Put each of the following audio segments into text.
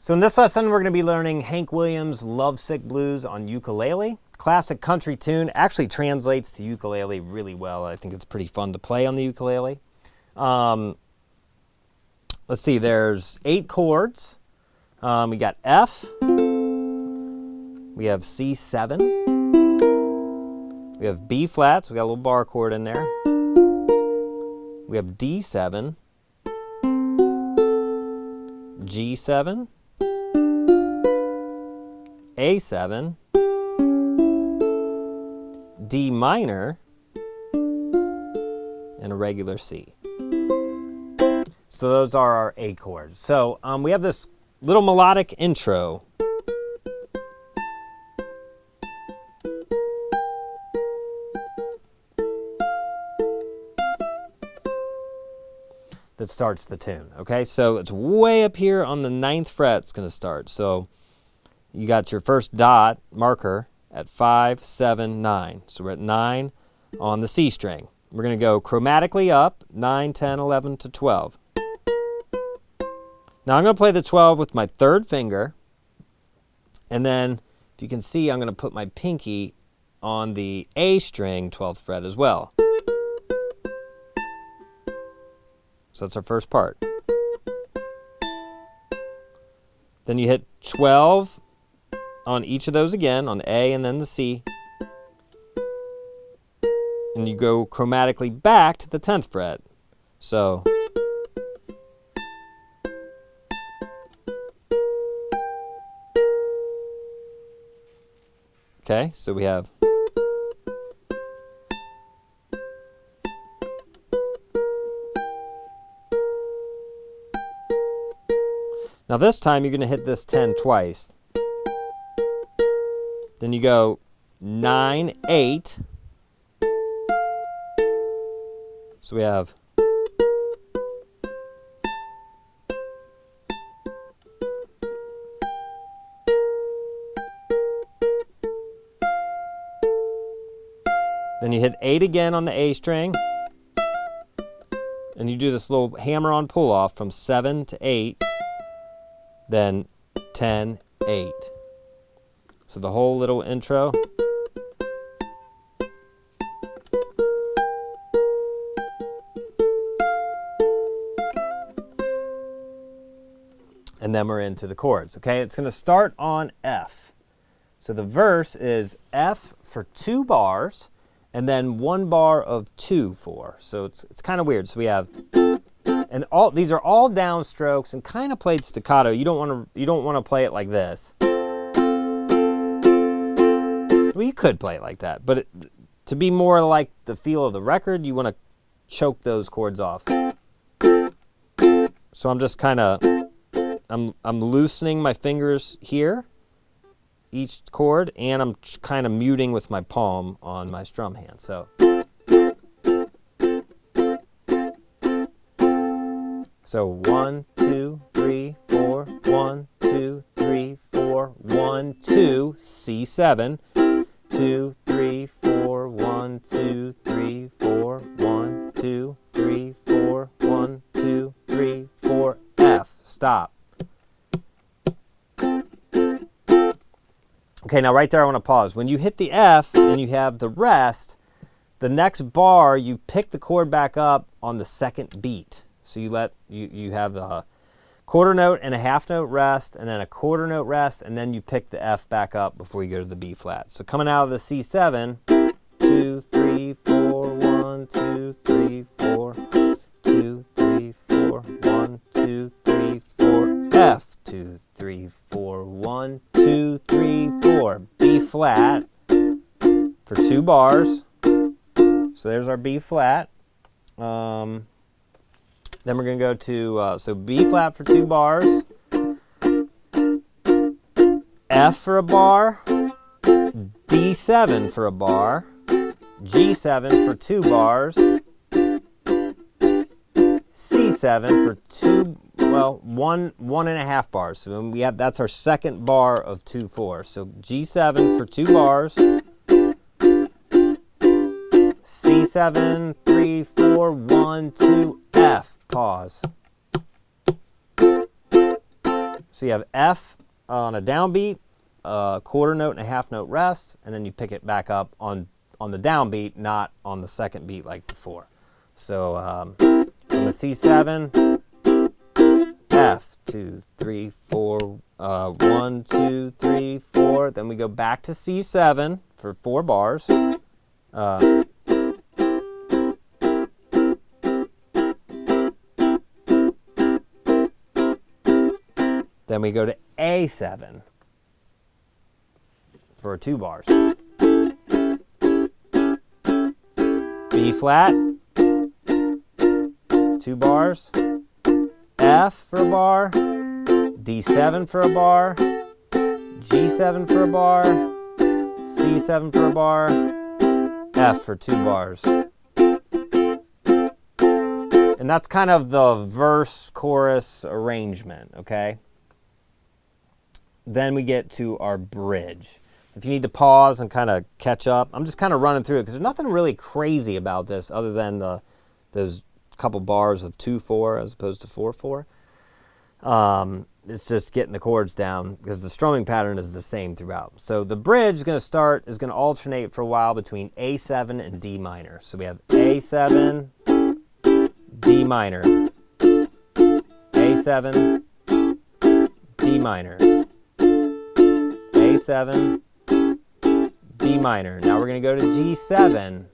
So in this lesson, we're going to be learning Hank Williams' Lovesick Blues on ukulele. Classic country tune, actually translates to ukulele really well. I think it's pretty fun to play on the ukulele. Let's see, there's 8 chords. We got F, we have C7, we have B flats, we got a little bar chord in there. We have D7, G7, A7, D minor, and a regular C. So those are our 8 chords. So we have this little melodic intro. That starts the tune. Okay, so it's way up here on the 9th fret it's going to start. So you got your first dot marker at 5, 7, 9. So we're at 9 on the C string. We're going to go chromatically up 9, 10, 11 to 12. Now I'm going to play the 12 with my 3rd finger, and then if you can see, I'm going to put my pinky on the A string 12th fret as well. So that's our first part. Then you hit 12 on each of those again, on A and then the C. And you go chromatically back to the 10th fret. So okay, so we have now this time you're going to hit this 10 twice. Then you go 9, 8. So we have then you hit 8 again on the A string. And you do this little hammer-on pull-off from 7 to 8. Then 10, 8. So the whole little intro. And then we're into the chords, okay? It's going to start on F. So the verse is F for 2 bars, and then 1 bar of 2/4. So it's kind of weird. So we have, and all these are all downstrokes and kind of played staccato. You don't want to play it like this. Well, you could play it like that, but to be more like the feel of the record, you want to choke those chords off. So I'm just kind of, I'm loosening my fingers here, each chord, and I'm kind of muting with my palm on my strum hand. So so 1, 2, 3, 4, 1, 2, 3, 4, 1, 2, C7, 2, 3, 4, 1, 2, 3, 4, 1, 2, 3, 4, 1, 2, 3, 4, F. Stop. Okay, now right there I want to pause. When you hit the F and you have the rest, the next bar you pick the chord back up on the 2nd beat. So you have a quarter note and a half note rest, and then a quarter note rest, and then you pick the F back up before you go to the B flat. So coming out of the C7, 2, 3, 4, 1, 2, 3, 4, 2, 3, 4, 1, 2, 3, 4, F, 2, 3, 4, 1, 2, 3, 4, B flat for 2 bars. So there's our B flat. Then we're going to go to, so B flat for 2 bars, F for a bar, D7 for a bar, G7 for 2 bars, C7 for 1.5 bars. So we have, that's our 2nd bar of 2/4. So G7 for 2 bars, C7, 3, 4, 1, 2, F. Pause. So you have F on a downbeat, a quarter note and a half note rest, and then you pick it back up on the downbeat, not on the second beat like before. So from the C7, F, 2, 3, 4, 1, 2, 3, 4. Then we go back to C7 for 4 bars. Then we go to A7 for 2 bars. B flat, 2 bars. F for a bar, D7 for a bar, G7 for a bar, C7 for a bar, F for 2 bars. And that's kind of the verse-chorus arrangement, okay? Then we get to our bridge. If you need to pause and kind of catch up, I'm just kind of running through it because there's nothing really crazy about this other than those couple bars of 2/4 as opposed to 4/4. It's just getting the chords down because the strumming pattern is the same throughout. So the bridge is going to alternate for a while between A7 and D minor. So we have A7, D minor, A7, D minor, A7, D minor. Now we're going to go to G7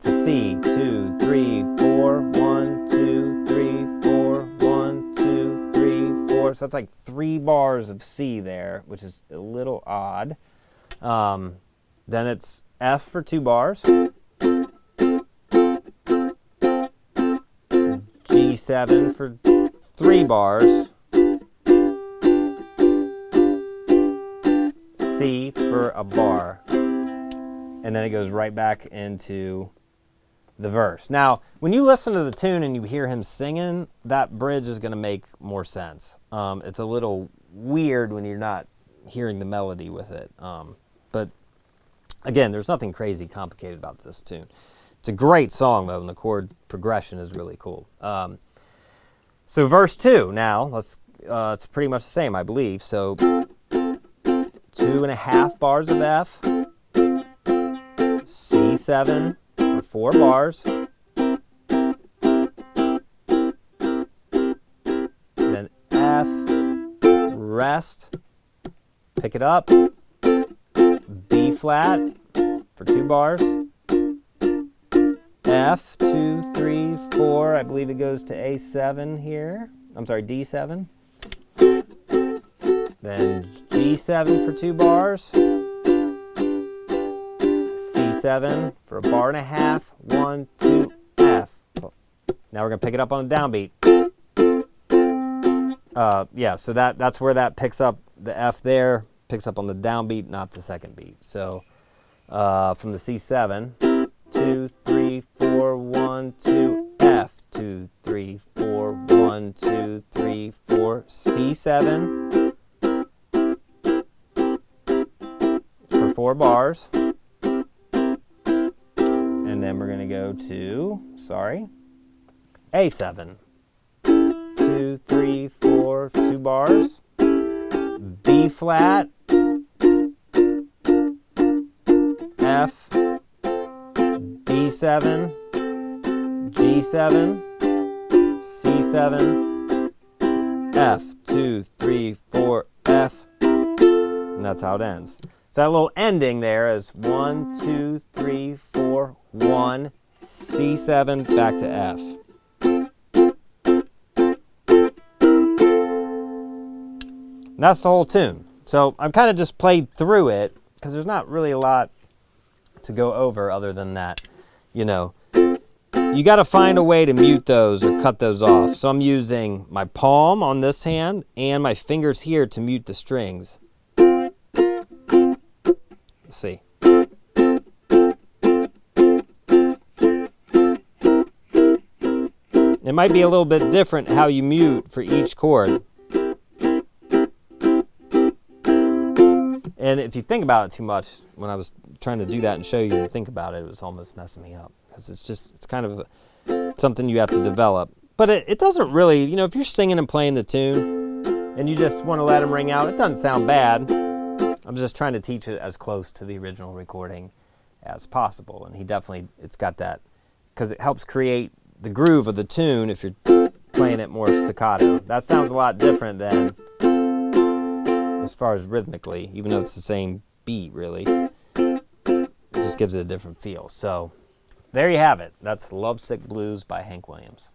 to C, 2, 3, 4, 1, 2, 3, 4, 1, 2, 3, 4. So that's like 3 bars of C there, which is a little odd. Then it's F for 2 bars. G7 for 3 bars. C for a bar. And then it goes right back into the verse. Now, when you listen to the tune and you hear him singing, that bridge is going to make more sense. It's a little weird when you're not hearing the melody with it. But again, there's nothing crazy complicated about this tune. It's a great song, though, and the chord progression is really cool. So verse 2 now, it's pretty much the same, I believe. So 2.5 bars of F, C7 for 4 bars, then F, rest, pick it up, B flat for 2 bars, F, 2, 3, 4, I believe it goes to A7 here, I'm sorry, D7, then G7 for 2 bars, C7 for a bar and a half, 1, 2, F. Now we're going to pick it up on the downbeat. Yeah, so that's where that picks up, the F there, picks up on the downbeat, not the second beat. So from the C7, 2, 3, 4, 1, 2, F, 2, 3, 4, 1, 2, 3, 4, C7 for 4 bars. And then we're going to go to, A7. 2, 3, 4, 2 bars. B flat. F. D7. G7. C7. F. 2, 3, 4, F. And that's how it ends. So that little ending there is 1, 2, 3, 4, 1, C7, back to F. And that's the whole tune. So I've kind of just played through it because there's not really a lot to go over other than that. You know, you got to find a way to mute those or cut those off. So I'm using my palm on this hand and my fingers here to mute the strings. Let's see. It might be a little bit different how you mute for each chord. And if you think about it too much, when I was trying to do that and show you and think about it, it was almost messing me up. Because it's kind of something you have to develop. But it doesn't really, you know, if you're singing and playing the tune and you just want to let them ring out, it doesn't sound bad. I'm just trying to teach it as close to the original recording as possible. And he definitely, it's got that, because it helps create the groove of the tune if you're playing it more staccato. That sounds a lot different than as far as rhythmically, even though it's the same beat, really. It just gives it a different feel. So there you have it. That's Lovesick Blues by Hank Williams.